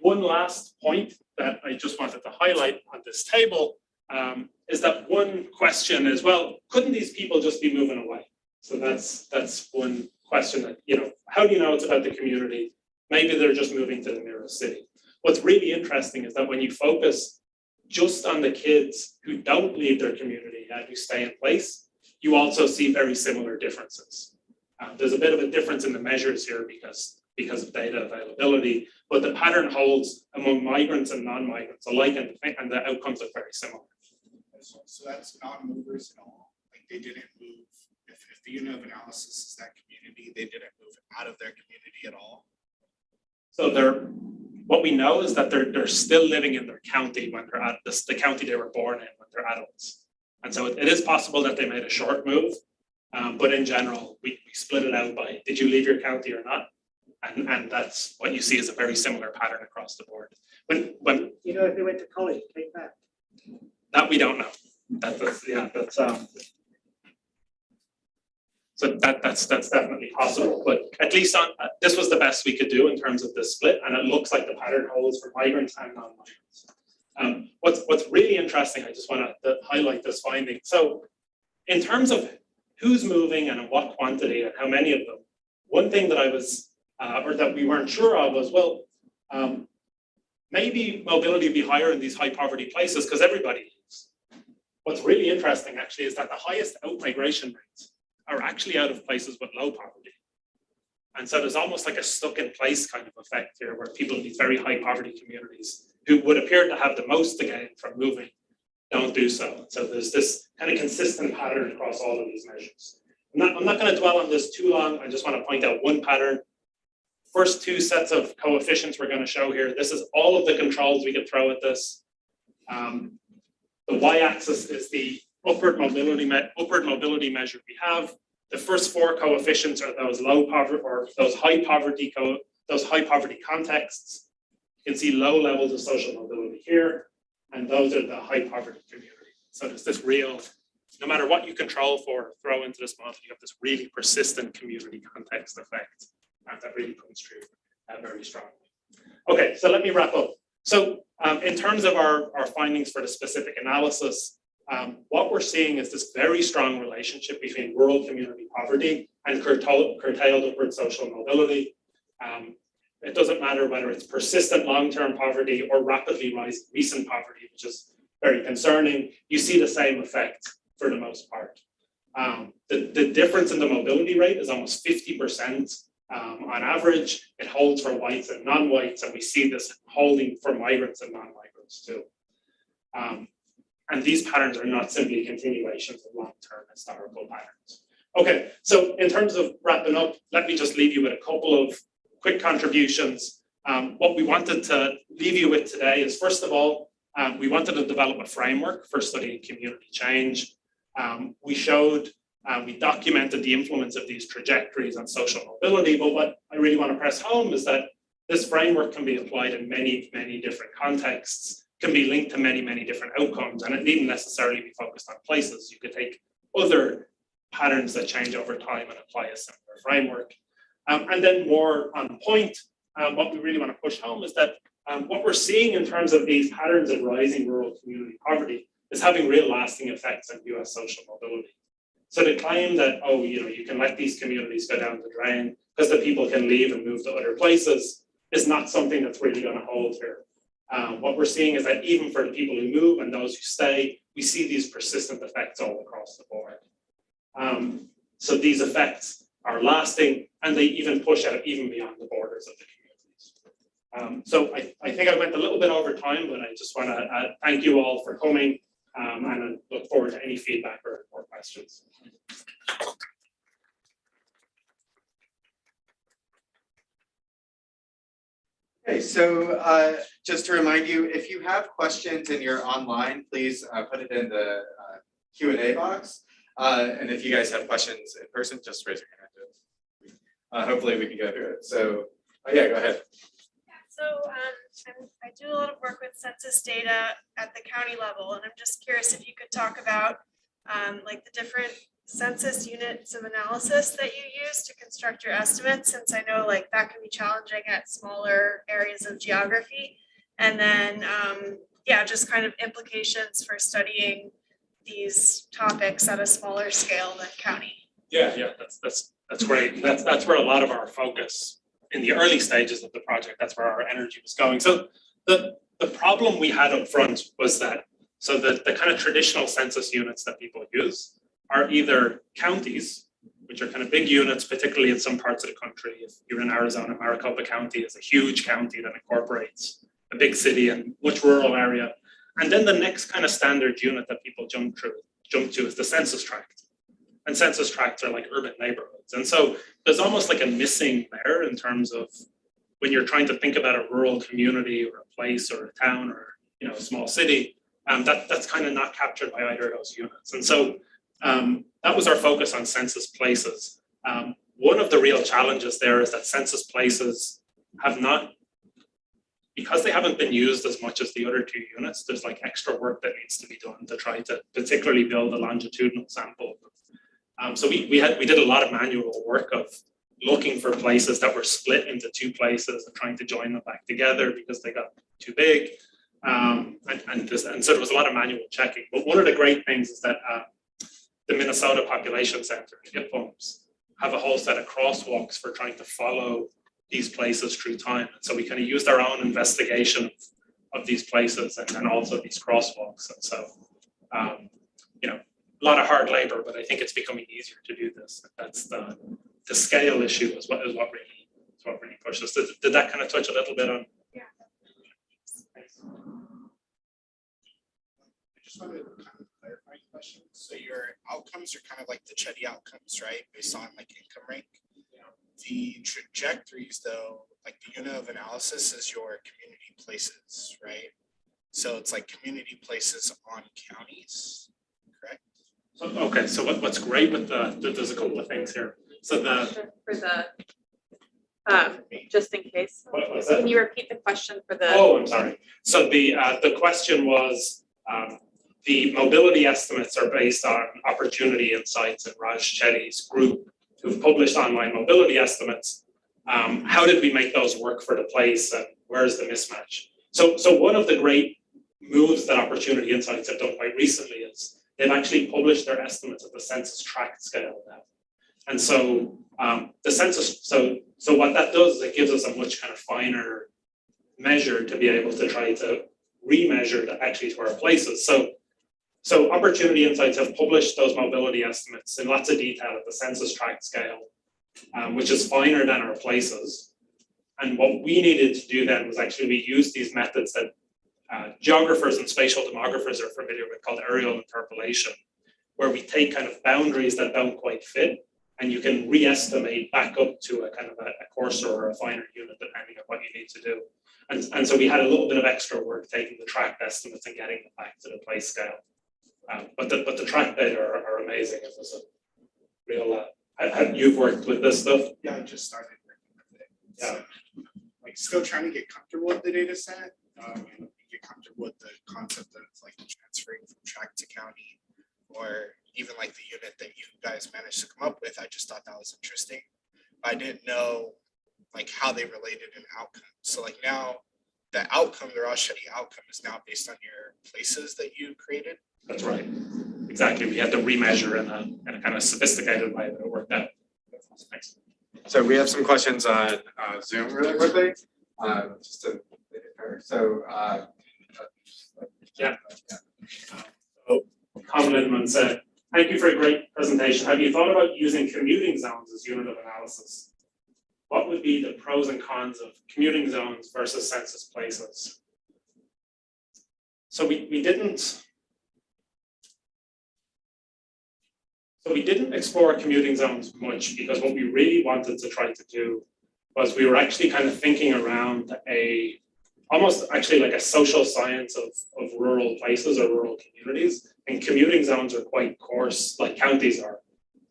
One last point that I just wanted to highlight on this table is that one question is, well, couldn't these people just be moving away? So that's one question that, how do you know it's about the community? Maybe they're just moving to the nearest city. What's really interesting is that when you focus just on the kids who don't leave their community and who stay in place, you also see very similar differences. There's a bit of a difference in the measures here because of data availability, but the pattern holds among migrants and non-migrants alike, and the outcomes are very similar. So that's non-movers at all. Like they didn't move. If the unit of analysis is that community, they didn't move out of their community at all. So what we know is that they're still living in their county when they're at the county they were born in when they're adults. And so it is possible that they made a short move, But in general, we split it out by did you leave your county or not? And that's what you see is a very similar pattern across the board. When You know, if they went to college, came back. that we don't know. So that's definitely possible, but at least on this was the best we could do in terms of the split, and it looks like the pattern holds for migrants and non-migrants. What's really interesting, I just want to highlight this finding. So in terms of who's moving and in what quantity and how many of them, one thing that I was or that we weren't sure of was, well, maybe mobility would be higher in these high poverty places because everybody leaves. What's really interesting actually is that the highest out-migration rates are actually out of places with low poverty. And so there's almost like a stuck in place kind of effect here where people in these very high poverty communities who would appear to have the most to gain from moving don't do so. So there's this kind of consistent pattern across all of these measures. I'm not going to dwell on this too long. I just want to point out one pattern. First two sets of coefficients we're going to show here. This is all of the controls we could throw at this. The y-axis is the upward mobility measure we have. The first four coefficients are those low poverty or those high poverty contexts. You can see low levels of social mobility here, and those are the high poverty community. So there's this real, no matter what you control for, throw into this model, you have this really persistent community context effect, and that really comes through very strongly. Okay, so let me wrap up. So in terms of our findings for the specific analysis, what we're seeing is this very strong relationship between rural community poverty and curtailed upward social mobility. It doesn't matter whether it's persistent long-term poverty or rapidly rising recent poverty, which is very concerning. You see the same effect for the most part. The difference in the mobility rate is almost 50% on average. It holds for whites and non-whites, and we see this holding for migrants and non-migrants too. And these patterns are not simply continuations of long-term historical patterns. Okay, so in terms of wrapping up, let me just leave you with a couple of quick contributions. What we wanted to leave you with today is, first of all, we wanted to develop a framework for studying community change. We documented the influence of these trajectories on social mobility, but what I really want to press home is that this framework can be applied in many, many different contexts, can be linked to many, many different outcomes, and it needn't necessarily be focused on places. You could take other patterns that change over time and apply a similar framework. And then more on point, what we really want to push home is that what we're seeing in terms of these patterns of rising rural community poverty is having real lasting effects on US social mobility. So the claim that, oh, you can let these communities go down the drain because the people can leave and move to other places is not something that's really going to hold here. What we're seeing is that even for the people who move and those who stay, we see these persistent effects all across the board. So these effects are lasting, and they even push out even beyond the borders of the communities. So I think I went a little bit over time, but I just want to thank you all for coming, and I look forward to any feedback or questions. Okay, so just to remind you, if you have questions and you're online, please put it in the Q&A box. And if you guys have questions in person, just raise your hand. Hopefully we can go through it. So yeah, go ahead. Yeah, so I do a lot of work with census data at the county level, and I'm just curious if you could talk about like the different census units of analysis that you use to construct your estimates, since I know like that can be challenging at smaller areas of geography. And then yeah, just kind of implications for studying these topics at a smaller scale than county. Yeah, that's great. That's where a lot of our focus in the early stages of the project, that's where our energy was going. So the problem we had up front was that, so the kind of traditional census units that people use are either counties, which are kind of big units, particularly in some parts of the country. If you're in Arizona, Maricopa County is a huge county that incorporates a big city and much rural area. And then the next kind of standard unit that people jump to is the census tract. And census tracts are like urban neighborhoods. And so there's almost like a missing there in terms of when you're trying to think about a rural community or a place or a town or a small city, that's kind of not captured by either of those units. And so That was our focus on census places. One of the real challenges there is that census places have not, because they haven't been used as much as the other two units, there's like extra work that needs to be done to try to particularly build a longitudinal sample. So we did a lot of manual work of looking for places that were split into two places and trying to join them back together because they got too big. And so there was a lot of manual checking. But one of the great things is that the Minnesota Population Center, IPPOMS, have a whole set of crosswalks for trying to follow these places through time. And so we kind of used our own investigation of these places and also these crosswalks. And so, you know, a lot of hard labor, but I think it's becoming easier to do this. That's the scale issue is what really pushes us. Did that kind of touch a little bit on? Yeah. Thanks. I just wanted to kind of clarify a question. So your outcomes are kind of like the Chetty outcomes, right? Based on like income rank. The trajectories though, like the unit of analysis is your community places, right? So it's like community places on counties, correct? So, okay, so what's great with there's a couple of things here. So For the, just in case, what was that? can you repeat the question for the? Oh, I'm sorry. So the question was, the mobility estimates are based on Opportunity Insights and Raj Chetty's group who've published online mobility estimates. How did we make those work for the place and where's the mismatch? So one of the great moves that Opportunity Insights have done quite recently is they've actually published their estimates at the census tract scale now. And so the census, so what that does is it gives us a much kind of finer measure to be able to try to remeasure that actually to our places. So Opportunity Insights have published those mobility estimates in lots of detail at the census tract scale, which is finer than our places. And what we needed to do then was actually we used these methods that geographers and spatial demographers are familiar with called aerial interpolation, where we take kind of boundaries that don't quite fit, and you can re-estimate back up to a kind of a coarser or a finer unit depending on what you need to do. And so we had a little bit of extra work taking the tract estimates and getting them back to the place scale. But the tract data are amazing. It was a real, you've worked with this stuff? Yeah, I just started working with it. Yeah. So, like still trying to get comfortable with the data set, and get comfortable with the concept of like transferring from tract to county, or even like the unit that you guys managed to come up with. I just thought that was interesting. I didn't know like how they related in outcome. So like now the outcome, the Rashidi outcome is now based on your places that you created. That's right. Exactly. We had to remeasure in a kind of sophisticated way, but it worked out. Thanks. So we have some questions on Zoom really quickly. Just to make it fair. So Yeah. Conlon said, thank you for a great presentation. Have you thought about using commuting zones as unit of analysis? What would be the pros and cons of commuting zones versus census places? So we didn't explore commuting zones much because what we really wanted to try to do was we were actually kind of thinking around almost actually like a social science of rural places or rural communities, and commuting zones are quite coarse, like counties are.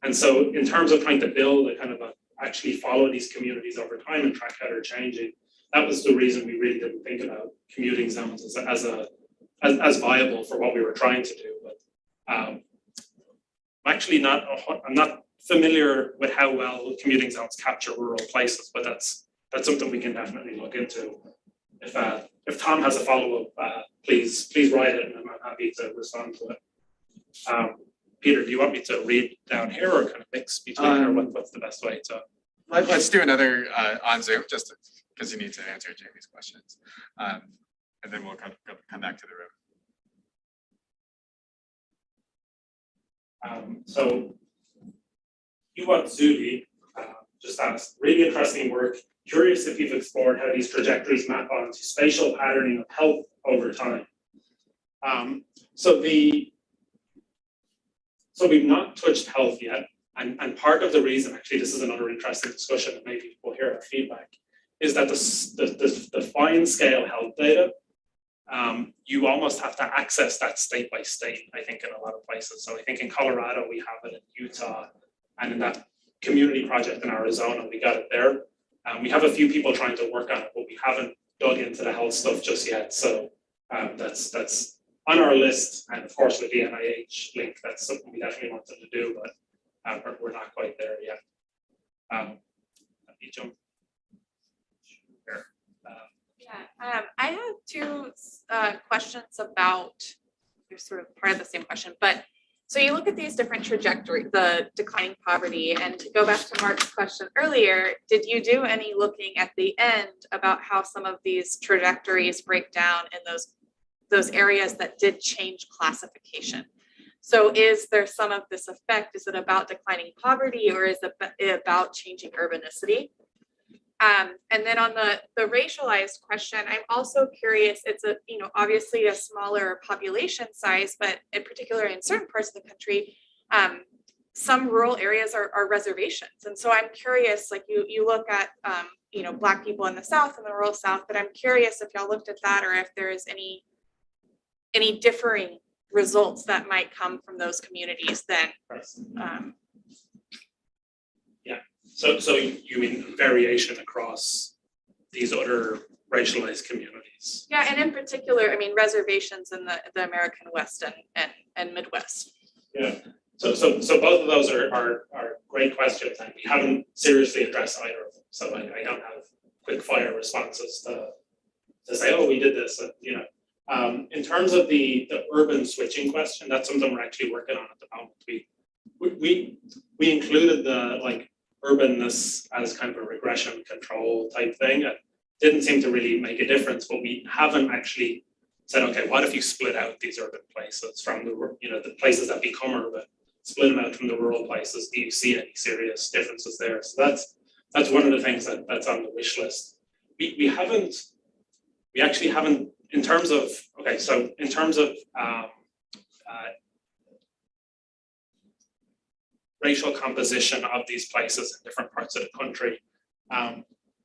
And so in terms of trying to build a kind of actually follow these communities over time and track how they're changing, that was the reason we really didn't think about commuting zones as viable for what we were trying to do. But I'm not familiar with how well commuting zones capture rural places, but that's something we can definitely look into. If Tom has a follow-up, please write it, and I'm happy to respond to it. Peter, do you want me to read down here or kind of mix between, or what's the best way to? let's do another on Zoom just because you need to answer Jamie's questions, and then we'll come back to the room. So Iwat Zudi just asked, really interesting work. Curious if you've explored how these trajectories map onto spatial patterning of health over time. So we've not touched health yet. And part of the reason, actually, this is another interesting discussion, and maybe we'll hear our feedback, is that the fine scale health data you almost have to access that state by state, I think, in a lot of places. So I think in Colorado, we have it in Utah, and in that community project in Arizona, we got it there. We have a few people trying to work on it, but we haven't dug into the health stuff just yet. So that's on our list. And of course, with the NIH link, that's something we definitely wanted to do, but we're not quite there yet. Let me jump here. I have two questions about, they're sort of part of the same question, but so you look at these different trajectories, the declining poverty, and to go back to Mark's question earlier, did you do any looking at the end about how some of these trajectories break down in those areas that did change classification? So is there some of this effect? Is it about declining poverty, or is it about changing urbanicity? And then on the racialized question, I'm also curious, it's obviously a smaller population size, but in particular in certain parts of the country, some rural areas are reservations. And so I'm curious, like you look at, Black people in the South and the rural South, but I'm curious if y'all looked at that, or if there is any differing results that might come from those communities then. So you mean variation across these other racialized communities? Yeah, and in particular, I mean, reservations in the American West and Midwest. Yeah. So both of those are great questions, and we haven't seriously addressed either of them. So I don't have quick fire responses to say, oh, we did this. In terms of the urban switching question, that's something we're actually working on at the moment. We included the urbanness as kind of a regression control type thing. It didn't seem to really make a difference, but we haven't actually said, okay, what if you split out these urban places from the places that become urban, split them out from the rural places? Do you see any serious differences there? So that's one of the things that's on the wish list. We actually haven't, in terms of racial composition of these places in different parts of the country,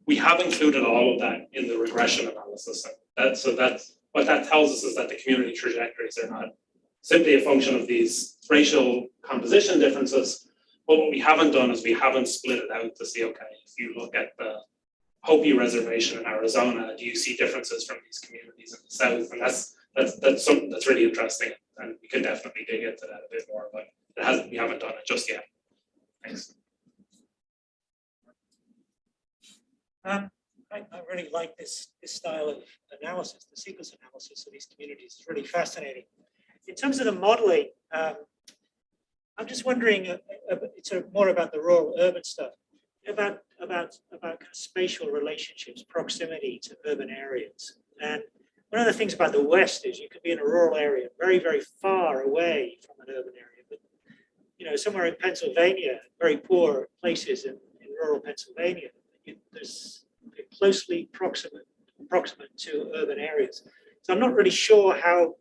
we have included all of that in the regression analysis. That's what that tells us, is that the community trajectories are not simply a function of these racial composition differences, but what we haven't done is we haven't split it out to see, okay, if you look at the Hopi Reservation in Arizona, do you see differences from these communities in the South? And that's something that's really interesting, and we can definitely dig into that a bit more, but we haven't done it just yet. Thanks. I really like this style of analysis, the sequence analysis of these communities. It's really fascinating. In terms of the modeling, I'm just wondering, it's more about the rural urban stuff, about kind of spatial relationships, proximity to urban areas. And one of the things about the West is you can be in a rural area very, very far away from an urban area. But somewhere in Pennsylvania, very poor places in rural Pennsylvania, there's closely proximate to urban areas. So I'm not really sure how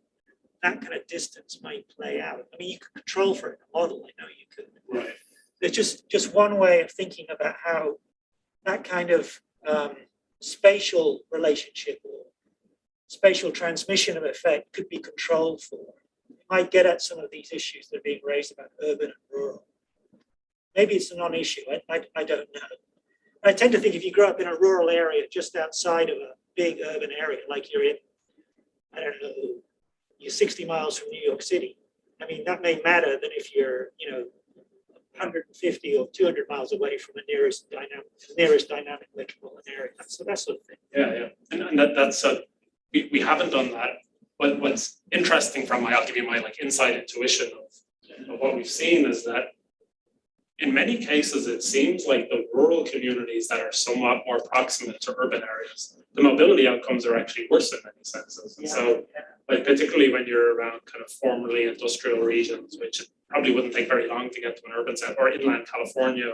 that kind of distance might play out. I mean, you could control for it in a model. I know you could. Right. There's just one way of thinking about how that kind of spatial relationship or spatial transmission of effect could be controlled for. It might get at some of these issues that are being raised about urban and rural. Maybe it's a non-issue. I don't know. I tend to think if you grow up in a rural area just outside of a big urban area, like you're in, I don't know, you're 60 miles from New York City. I mean, that may matter than if you're, 150 or 200 miles away from the nearest dynamic metropolitan area. So that sort of thing. Yeah. And that's we haven't done that. But what's interesting I'll give you my inside intuition of what we've seen is that in many cases, it seems like the rural communities that are somewhat more proximate to urban areas, the mobility outcomes are actually worse in many senses. And so, particularly when you're around kind of formerly industrial regions, which it probably wouldn't take very long to get to an urban center, or inland California,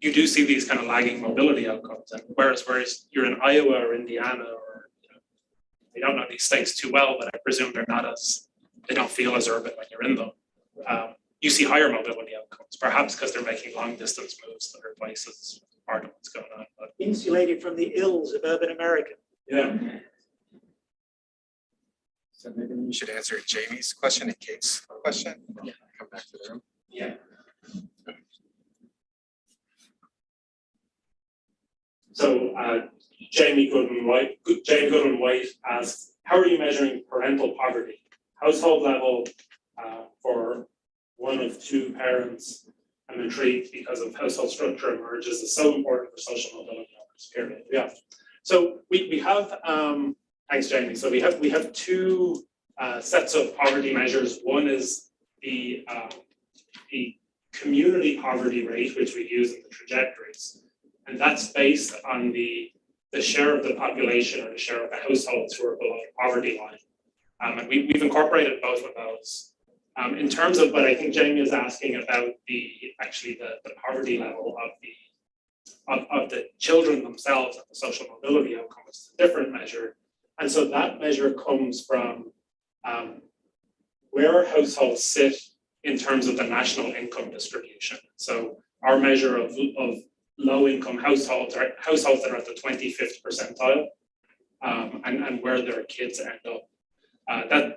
you do see these kind of lagging mobility outcomes. And whereas you're in Iowa or Indiana, or I don't know these states too well, but I presume they don't feel as urban when you're in them. You see higher mobility outcomes, perhaps because they're making long distance moves to other places, part of what's going on. But insulated from the ills of urban America. Yeah. So maybe you should answer Jamie's question and Kate's question. Yeah. Come back to the room. Yeah. So Jamie Goodwin White asks, how are you measuring parental poverty? Household level for one of two parents. I'm intrigued because of household structure emerges is so important for social mobility numbers, period. Yeah. So we have thanks, Jamie. So we have two sets of poverty measures. One is the community poverty rate, which we use in the trajectories. And that's based on the share of the population or the share of the households who are below the poverty line. And we've incorporated both of those. In terms of what I think Jamie is asking about the poverty level of the children themselves and the social mobility outcome, which is a different measure. And so that measure comes from where households sit in terms of the national income distribution. So our measure of low-income households are households that are at the 25th percentile, and where their kids end up.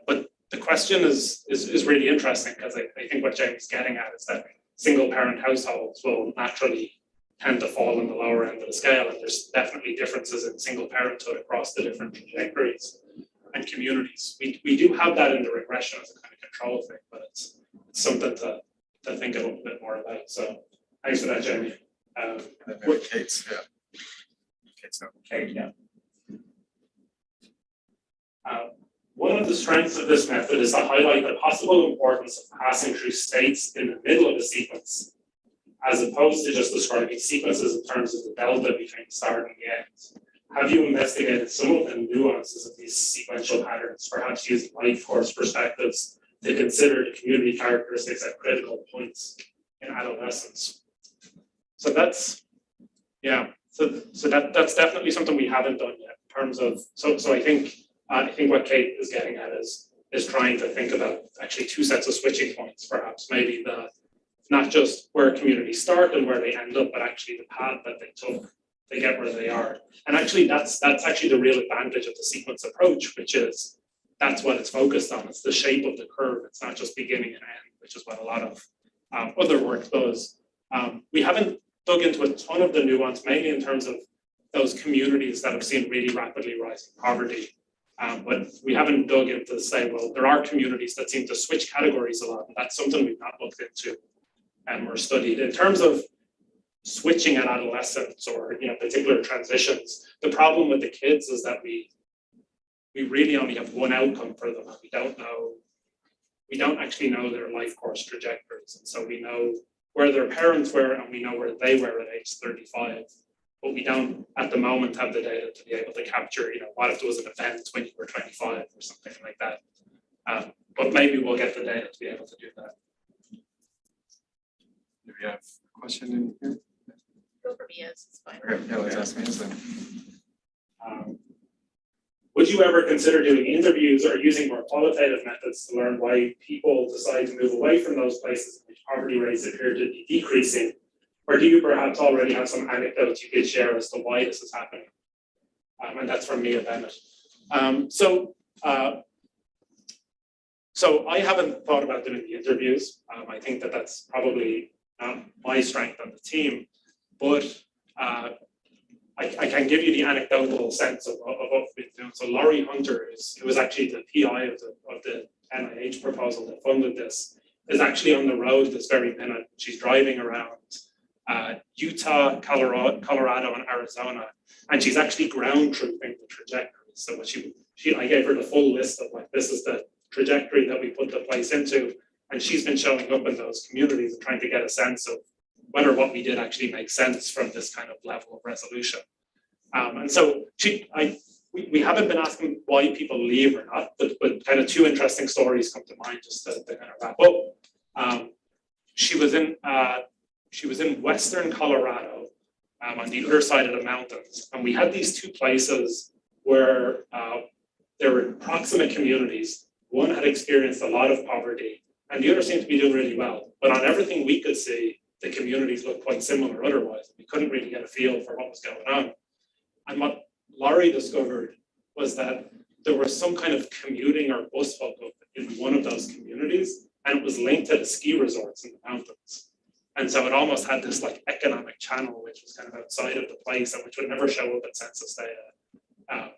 But the question is really interesting because I think what James is getting at is that single-parent households will naturally tend to fall in the lower end of the scale, and there's definitely differences in single parenthood across the different trajectories and communities. We do have that in the regression as a kind of control thing, but it's something to think a little bit more about. So thanks for that, Jamie. Kate's, yeah. Kate's no. Kate, yeah. One of the strengths of this method is to highlight the possible importance of passing through states in the middle of a sequence, as opposed to just describing sequences in terms of the delta between the start and the end. Have you investigated some of the nuances of these sequential patterns, perhaps using life course perspectives to consider the community characteristics at critical points in adolescence? So that's, yeah, so that's definitely something we haven't done yet in terms of, so I think what Kate is getting at is trying to think about actually two sets of switching points, perhaps maybe not just where communities start and where they end up, but actually the path that they took to get where they are. And actually that's actually the real advantage of the sequence approach, which is that's what it's focused on. It's the shape of the curve. It's not just beginning and end, which is what a lot of other work does. We haven't dug into a ton of the nuance, mainly in terms of those communities that have seen really rapidly rising poverty. But we haven't dug into say, well, there are communities that seem to switch categories a lot, and that's something we've not looked into or studied. In terms of switching at adolescence or particular transitions, the problem with the kids is that we really only have one outcome for them. We don't actually know their life course trajectories, and so we know where their parents were and we know where they were at age 35. But we don't, at the moment, have the data to be able to capture, what if there was an event when you were 25 or something like that. But maybe we'll get the data to be able to do that. Do we have a question in here? Go for me, it's fine. Okay, yeah, let's ask me then. Would you ever consider doing interviews or using more qualitative methods to learn why people decide to move away from those places in which poverty rates appear to be decreasing? Or do you perhaps already have some anecdotes you could share as to why this is happening? And that's from Mia Bennett. So I haven't thought about doing the interviews. I think that that's probably not my strength on the team, but I can give you the anecdotal sense of what we've been doing. So Laurie Hunter, who was actually the PI of the NIH proposal that funded this, is actually on the road this very minute. She's driving around Utah, Colorado, and Arizona, and she's actually ground truthing the trajectory. So what I gave her the full list of this is the trajectory that we put the place into, and she's been showing up in those communities and trying to get a sense of whether what we did actually makes sense from this kind of level of resolution. And so we haven't been asking why people leave or not, but kind of two interesting stories come to mind just to kind of wrap up. She was in Western Colorado, on the other side of the mountains, and we had these two places where there were proximate communities. One had experienced a lot of poverty, and the other seemed to be doing really well. But on everything we could see, the communities looked quite similar otherwise. We couldn't really get a feel for what was going on. And what Laurie discovered was that there was some kind of commuting or bus hookup in one of those communities, and it was linked to the ski resorts in the mountains. And so it almost had this like economic channel, which was kind of outside of the place and which would never show up at census data.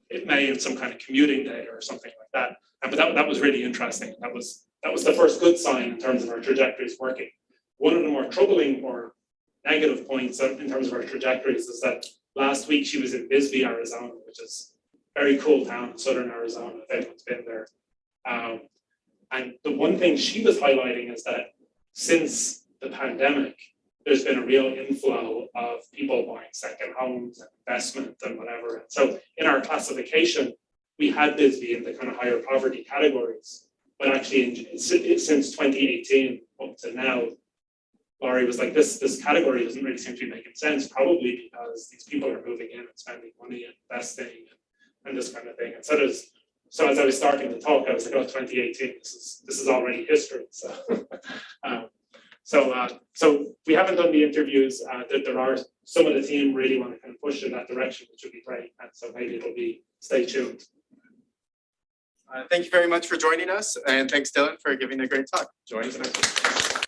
It may in some kind of commuting data or something like that. But that was really interesting. That was the first good sign in terms of our trajectories working. One of the more troubling or negative points in terms of our trajectories is that last week she was in Bisbee, Arizona, which is a very cool town in southern Arizona, if anyone's been there. And the one thing she was highlighting is that since the pandemic, there's been a real inflow of people buying second homes and investment and whatever. And so in our classification, we had Bisbee in the kind of higher poverty categories, but actually since 2018 up to now, Laurie was like, this category doesn't really seem to be making sense, probably because these people are moving in and spending money and investing and this kind of thing. And so as I was starting to talk, I was like, oh, 2018, this is already history. So we haven't done the interviews. There are some of the team really want to kind of push in that direction, which would be great. And so maybe it'll be, stay tuned. Thank you very much for joining us, and thanks Dylan for giving a great talk. Join the next one.